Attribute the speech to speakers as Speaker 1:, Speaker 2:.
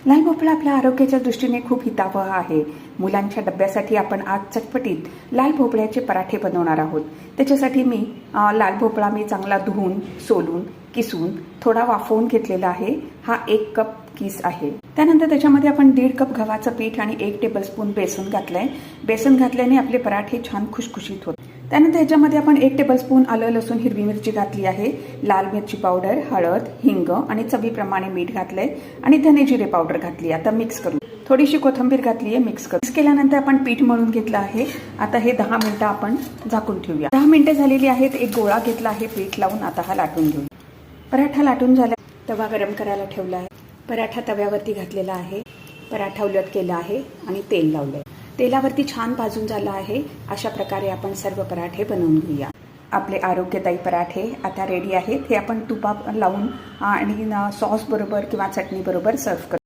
Speaker 1: लाल भोपळा आपल्या आरोग्याच्या दृष्टीने खूप हितावह आहे. मुलांच्या डब्यासाठी आपण आज चटपटीत लाल भोपळ्याचे पराठे बनवणार आहोत. त्याच्यासाठी मी लाल भोपळा चांगला धुवून, सोलून, किसून थोडा वाफवून घेतलेला आहे. हा 1 कप किस आहे. त्यानंतर त्याच्यामध्ये आपण 1.5 कप गव्हाचं पीठ आणि 1 टेबलस्पून बेसन घातलंय. बेसन घातल्याने आपले पराठे छान खुशखुशीत होतात. त्यानंतर ह्याच्यामध्ये आपण 1 टेबलस्पून आलं, लसूण, हिरवी मिरची घातली आहे. लाल मिरची पावडर, हळद, हिंग आणि चवीप्रमाणे मीठ घातलंय आणि धने जिरे पावडर घातली. आता मिक्स करू. थोडीशी कोथिंबीर घातली आहे. मिक्स केल्यानंतर आपण पीठ मळून घेतलं आहे. आता हे 10 मिनिटं आपण झाकून ठेवूया. 10 मिनिटं झालेली आहेत. एक गोळा घेतला आहे पीठ लावून. आता हा लाटून घेऊ. पराठा लाटून झाला. तवा गरम करायला ठेवला आहे. पराठा तव्यावरती घातलेला आहे. पराठा उलट केला आहे आणि तेल लावलंय. तेलावरती छान भाजून झाला आहे. अशा प्रकारे आपण सर्व पराठे बनवून घेऊया. आपले आरोग्यदायी पराठे आता रेडी आहेत. हे आपण तुपात लावून आणि सॉस बरोबर किंवा चटणी बरोबर सर्व करू.